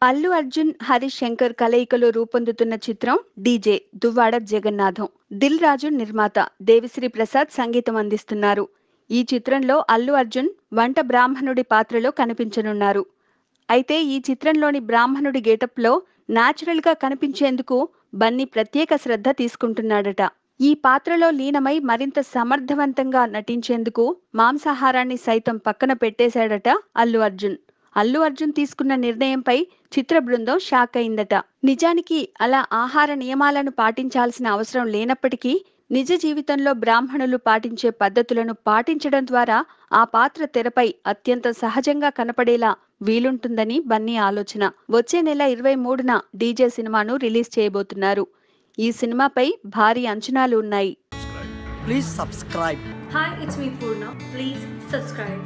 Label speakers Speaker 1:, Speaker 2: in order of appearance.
Speaker 1: అల్లు అర్జున్, హరీష్ శంకర్ కలయికలో రూపొందుతున్న చిత్రం డీజే దువ్వాడ జగన్నాథం. దిల్ రాజు నిర్మాత, దేవిశ్రీ ప్రసాద్ సంగీతం అందిస్తున్నారు. ఈ చిత్రంలో అల్లు అర్జున్ వంట బ్రాహ్మణుడి పాత్రలో కనిపించనున్నారు. అయితే ఈ చిత్రంలోని బ్రాహ్మణుడి గెటప్లో న్యాచురల్గా కనిపించేందుకు బన్నీ ప్రత్యేక శ్రద్ధ తీసుకుంటున్నాడట. ఈ పాత్రలో లీనమై మరింత సమర్థవంతంగా నటించేందుకు మాంసాహారాన్ని సైతం పక్కన పెట్టేశాడట అల్లు అర్జున్. అల్లు అర్జున్ తీసుకున్న నిర్ణయంపై చిత్ర బృందం షాక్ అయిందట. నిజానికి అలా ఆహార నియమాలను పాటించాల్సిన అవసరం లేనప్పటికీ నిజ జీవితంలో బ్రాహ్మణులు పాటించే పద్ధతులను పాటించడం ద్వారా ఆ పాత్ర తెరపై అత్యంత సహజంగా కనపడేలా వీలుంటుందని బన్నీ ఆలోచన. వచ్చే నెల 23న డీజే సినిమాను రిలీజ్ చేయబోతున్నారు. ఈ సినిమాపై భారీ అంచనాలు ఉన్నాయి.
Speaker 2: Please subscribe.
Speaker 3: Hi, it's me Purna. Please subscribe.